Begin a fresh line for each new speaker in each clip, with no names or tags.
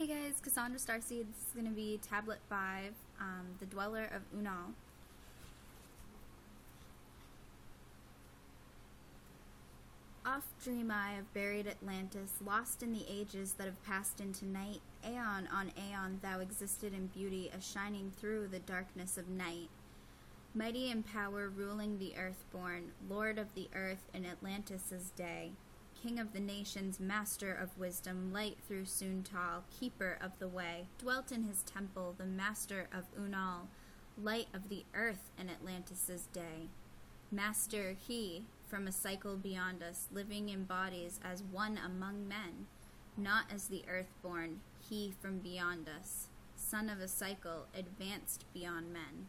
Hey guys, Cassandra Starseed. This is going to be Tablet 5, the Dweller of 𝒟𝓈. Oft dream I of buried Atlantis, lost in the ages that have passed into night. Aeon on aeon thou existed in beauty, a shining through the darkness of night. Mighty in power, ruling the earth-born, lord of the earth in Atlantis' day. King of the nations, master of wisdom, light through 𝒟𝓃𝒏, keeper of the way, dwelt in his temple, the master of 𝒟𝓈, light of the earth in Atlantis' day. Master he, from a cycle beyond us, living in bodies as one among men, not as the earth-born, he from beyond us, son of a cycle, advanced beyond men.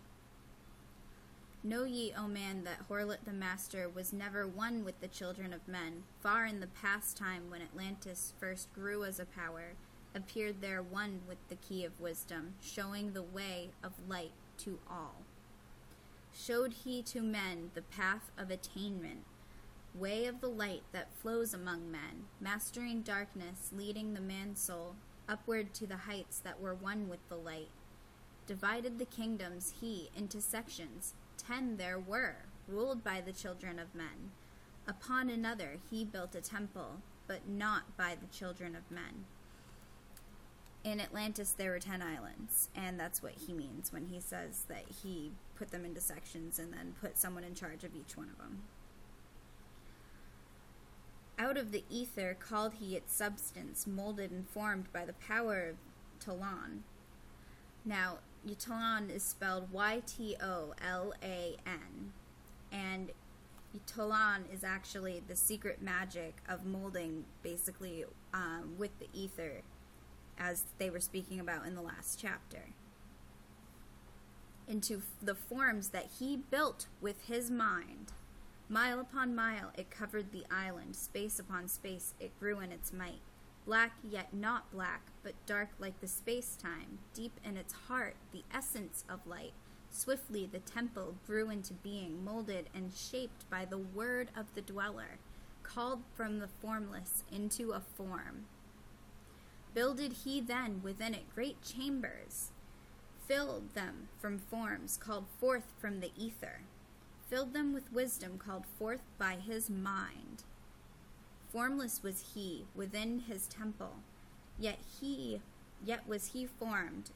Know ye, O man, that 𝒟𝓁𝒃 the Master was never one with the children of men. Far in the past time, when Atlantis first grew as a power, appeared there one with the key of wisdom, showing the way of light to all. Showed he to men the path of attainment, way of the light that flows among men, mastering darkness, leading the man-soul upward to the heights that were one with the light. Divided the kingdoms he into sections, 10 there were, ruled by the children of men. Upon another he built a temple, but not by the children of men. In Atlantis there were 10 islands, and that's what he means when he says that he put them into sections and then put someone in charge of each one of them. Out of the ether called he its substance, molded and formed by the power of 𝒟𝓃𝒏. Now, 𝒟𝓃𝒏 is spelled 𝒟𝓃𝒏, and 𝒟𝓃𝒏 is actually the secret magic of molding, basically, with the ether, as they were speaking about in the last chapter, into the forms that he built with his mind. Mile upon mile it covered the island, space upon space it grew in its might. Black yet not black, but dark like the space-time, deep in its heart, the essence of light. Swiftly the temple grew into being, molded and shaped by the word of the dweller, called from the formless into a form. Builded he then within it great chambers, filled them from forms called forth from the ether, filled them with wisdom called forth by his mind. Formless was he within his temple, yet was he formed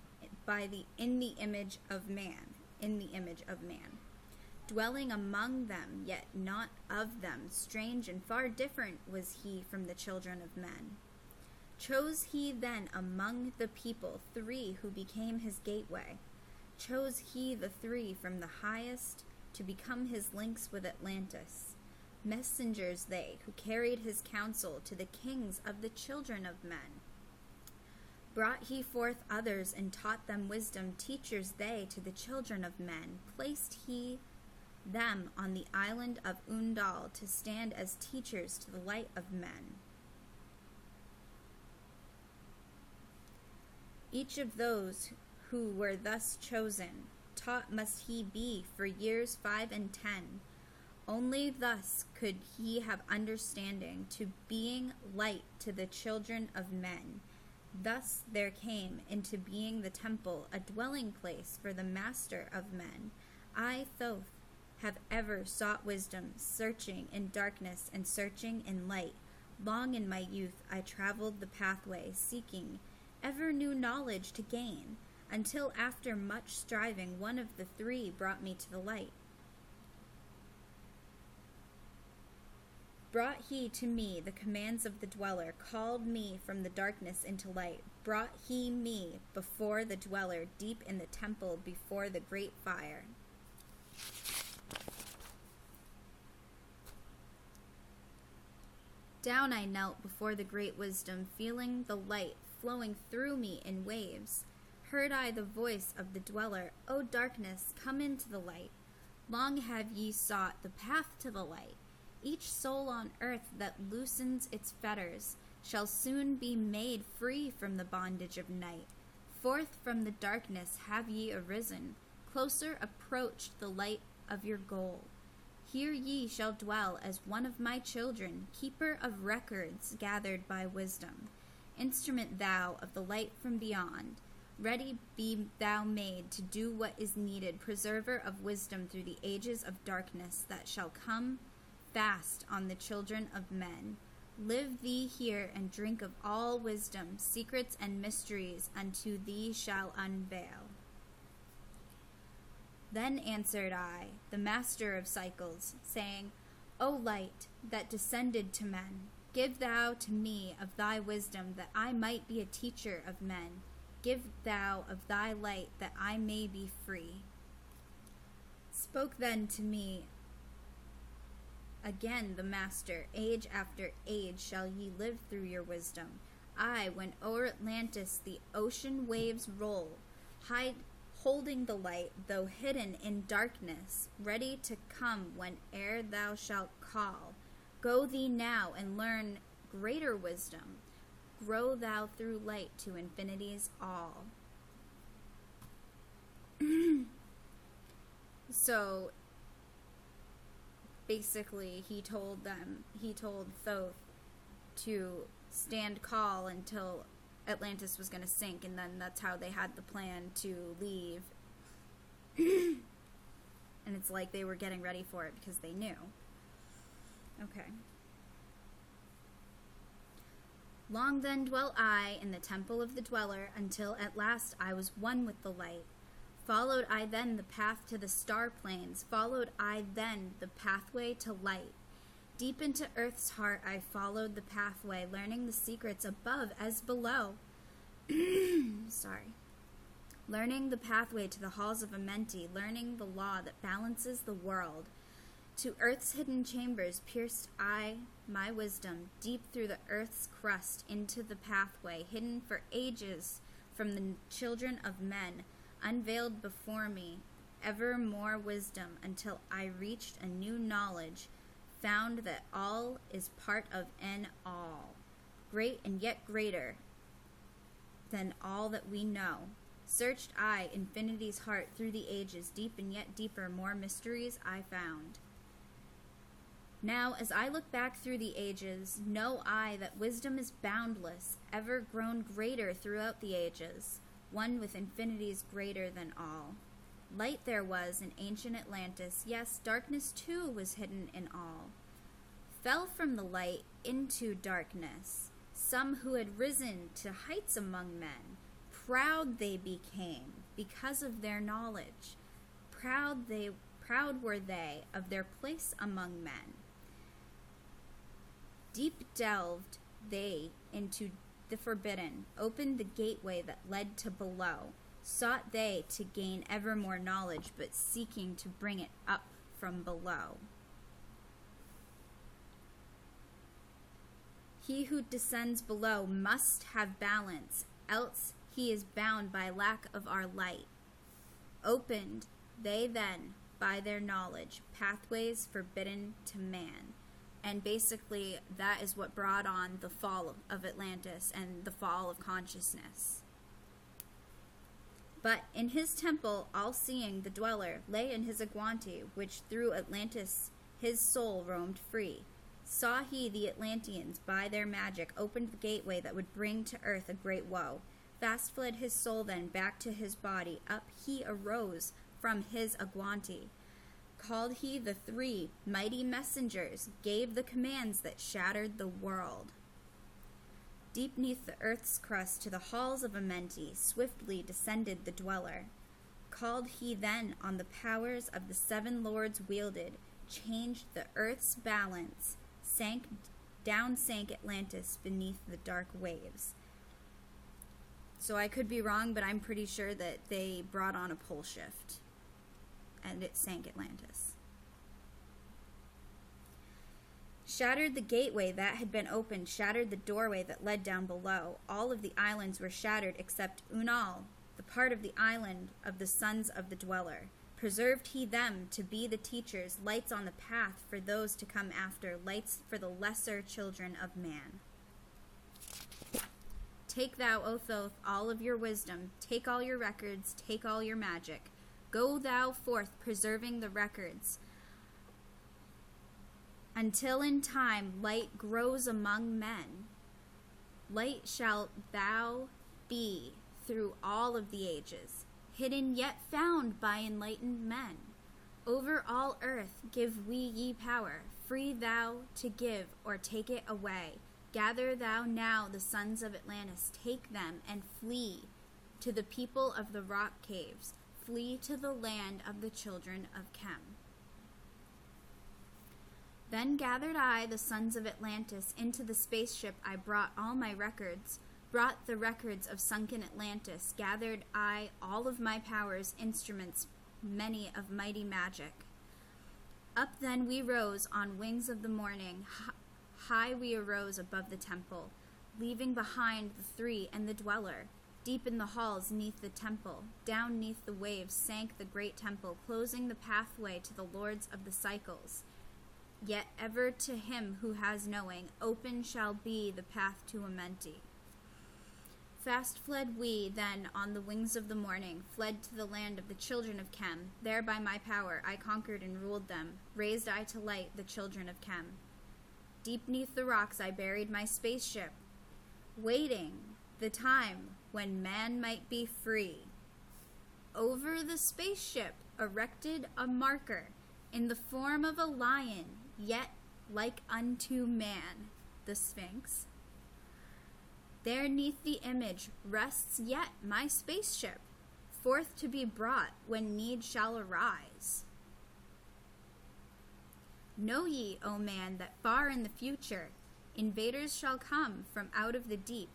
in the image of man, dwelling among them, yet not of them. Strange and far different was he from the children of men. Chose he then among the people 3 who became his gateway. Chose he the 3 from the highest to become his links with Atlantis. Messengers they, who carried his counsel to the kings of the children of men. Brought he forth others and taught them wisdom, teachers they to the children of men. Placed he them on the island of 𝒟𝓈 to stand as teachers to the light of men. Each of those who were thus chosen, taught must he be for years 5 and 10. Only thus could he have understanding, to being light to the children of men. Thus there came into being the temple, a dwelling place for the master of men. I, 𝒟𝓃𝒏, have ever sought wisdom, searching in darkness and searching in light. Long in my youth I traveled the pathway, seeking ever new knowledge to gain, until after much striving one of the 3 brought me to the light. Brought he to me the commands of the dweller, called me from the darkness into light. Brought he me before the dweller, deep in the temple before the great fire. Down I knelt before the great wisdom, feeling the light flowing through me in waves. Heard I the voice of the dweller, O darkness, come into the light. Long have ye sought the path to the light. Each soul on earth that loosens its fetters shall soon be made free from the bondage of night. Forth from the darkness have ye arisen, closer approached the light of your goal. Here ye shall dwell as one of my children, keeper of records gathered by wisdom. instrument thou of the light from beyond. Ready be thou made to do what is needed, preserver of wisdom through the ages of darkness that shall come fast on the children of men. Live thee here and drink of all wisdom, secrets and mysteries unto thee shall unveil. Then answered I, the master of cycles, saying, O light that descended to men, give thou to me of thy wisdom that I might be a teacher of men. Give thou of thy light that I may be free. Spoke then to me again the master, age after age shall ye live through your wisdom. I, when o'er Atlantis the ocean waves roll, holding the light, though hidden in darkness, ready to come whene'er thou shalt call. Go thee now and learn greater wisdom. Grow thou through light to infinity's all. So basically he told Thoth to stand call until Atlantis was going to sink, and then that's how they had the plan to leave. And it's like they were getting ready for it because they knew. Okay. Long then dwell I in the temple of the dweller, until at last I was one with the light. Followed I then the path to the star plains, followed I then the pathway to light. Deep into earth's heart I followed the pathway, learning the secrets above as below. Learning the pathway to the halls of 𝒯𝒃𝓁𝒃, learning the law that balances the world. To earth's hidden chambers pierced I my wisdom, deep through the earth's crust into the pathway, hidden for ages from the children of men, unveiled before me ever more wisdom, until I reached a new knowledge, found that all is part of an all, great and yet greater than all that we know. Searched I infinity's heart through the ages, deep and yet deeper, more mysteries I found. Now, as I look back through the ages, know I that wisdom is boundless, ever grown greater throughout the ages, one with infinities greater than all. Light there was in ancient Atlantis, yes, darkness too was hidden in all. Fell from the light into darkness, some who had risen to heights among men. Proud they became because of their knowledge. Proud were they of their place among men. Deep delved they into the forbidden, opened the gateway that led to below. Sought they to gain ever more knowledge, but seeking to bring it up from below. He who descends below must have balance, else he is bound by lack of our light. Opened they then, by their knowledge, pathways forbidden to man. And basically, that is what brought on the fall of Atlantis and the fall of consciousness. But in his temple, all-seeing, the dweller lay in his 𝒂𝓁𝒃, which through Atlantis his soul roamed free. Saw he the Atlanteans, by their magic, opened the gateway that would bring to earth a great woe. Fast fled his soul then back to his body. Up he arose from his 𝒂𝓁𝒃. Called he the three mighty messengers, gave the commands that shattered the world. Deep neath the earth's crust to the halls of 𝒂𝓁𝒃 swiftly descended the dweller. Called he then on the powers of the seven lords wielded, changed the earth's balance, sank Atlantis beneath the dark waves. So I could be wrong, but I'm pretty sure that they brought on a pole shift and it sank Atlantis. Shattered the gateway that had been opened, shattered the doorway that led down below. All of the islands were shattered except 𝒟𝓈, the part of the island of the sons of the dweller. Preserved he them to be the teachers, lights on the path for those to come after, lights for the lesser children of man. Take thou, O Thoth, all of your wisdom, take all your records, take all your magic. Go thou forth preserving the records, until in time light grows among men. Light shalt thou be through all of the ages, hidden yet found by enlightened men. Over all earth give we ye power, free thou to give or take it away. Gather thou now the sons of Atlantis, take them and flee to the people of the rock caves, flee to the land of the children of Kem. Then gathered I the sons of Atlantis into the spaceship. I brought all my records, brought the records of sunken Atlantis, gathered I all of my powers, instruments, many of mighty magic. Up then we rose on wings of the morning, high we arose above the temple, leaving behind the three and the dweller. Deep in the halls neath the temple, down neath the waves sank the great temple, closing the pathway to the lords of the cycles. Yet ever to him who has knowing, open shall be the path to Amenthi. Fast fled we then on the wings of the morning, fled to the land of the children of Kem. There by my power I conquered and ruled them, raised I to light the children of Kem. Deep neath the rocks I buried my spaceship, waiting the time when man might be free. Over the spaceship erected a marker in the form of a lion, yet like unto man, the Sphinx. There neath the image rests yet my spaceship, forth to be brought when need shall arise. Know ye, O man, that far in the future invaders shall come from out of the deep.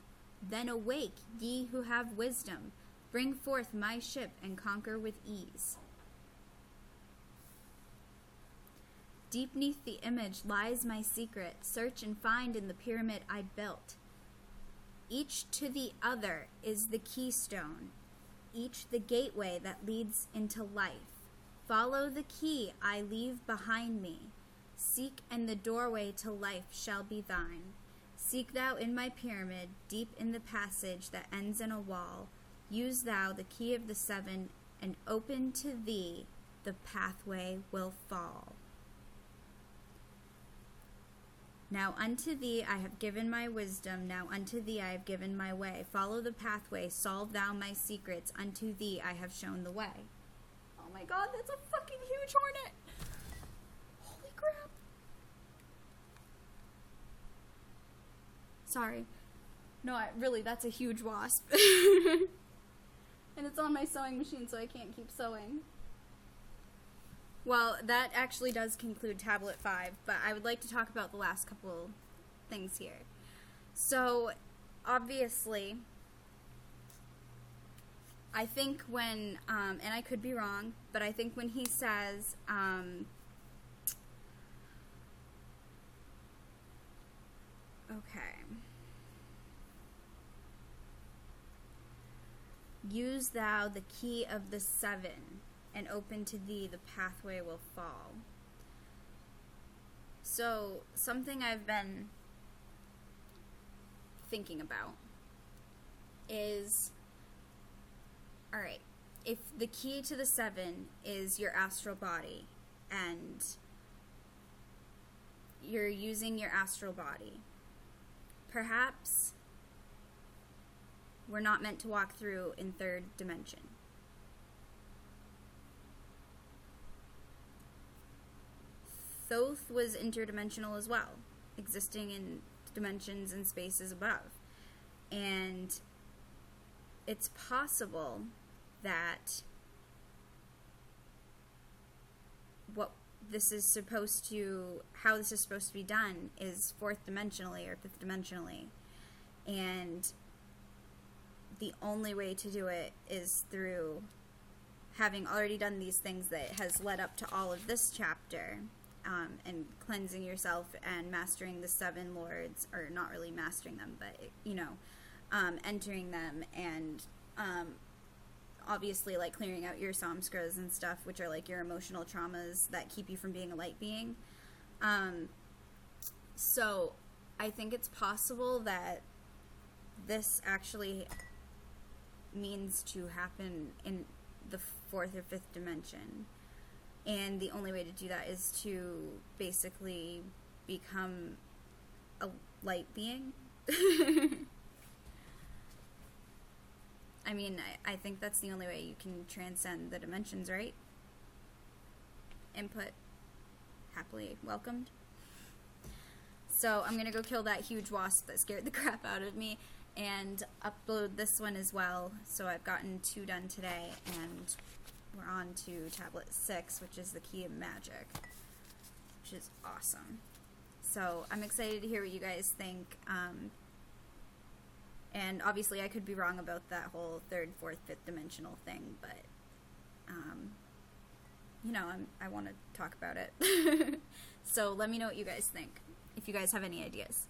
Then awake, ye who have wisdom, bring forth my ship and conquer with ease. Deep neath the image lies my secret, search and find in the pyramid I built. Each to the other is the keystone, each the gateway that leads into life. Follow the key I leave behind me, seek and the doorway to life shall be thine. Seek thou in my pyramid, deep in the passage that ends in a wall. Use thou the key of the seven, and open to thee the pathway will fall. Now unto thee I have given my wisdom, now unto thee I have given my way. Follow the pathway, solve thou my secrets, unto thee I have shown the way. Oh my god, that's a fucking huge hornet! Holy crap! Sorry. No, really, that's a huge wasp. And it's on my sewing machine, so I can't keep sewing. Well, that actually does conclude Tablet 5, but I would like to talk about the last couple things here. So, obviously, I think when, and I could be wrong, but I think when he says, okay. Use thou the key of the seven, and open to thee the pathway will fall. So, something I've been thinking about is, alright, if the key to the seven is your astral body, and you're using your astral body, perhaps we're not meant to walk through in third dimension. Thoth was interdimensional as well, existing in dimensions and spaces above. And it's possible that how this is supposed to be done is fourth dimensionally or fifth dimensionally. And the only way to do it is through having already done these things that has led up to all of this chapter, and cleansing yourself and mastering the seven lords, or not really mastering them, but, you know, entering them, and obviously, like, clearing out your samskaras and stuff, which are, like, your emotional traumas that keep you from being a light being. So, I think it's possible that this actually means to happen in the fourth or fifth dimension. And the only way to do that is to basically become a light being. I mean, I think that's the only way you can transcend the dimensions, right? Input happily welcomed. So I'm gonna go kill that huge wasp that scared the crap out of me and upload this one as well. So I've gotten 2 done today, and we're on to tablet 6, which is the Key of Magic, which is awesome. So I'm excited to hear what you guys think. And obviously I could be wrong about that whole 3rd, 4th, 5th dimensional thing, but you know, I want to talk about it. So let me know what you guys think, if you guys have any ideas.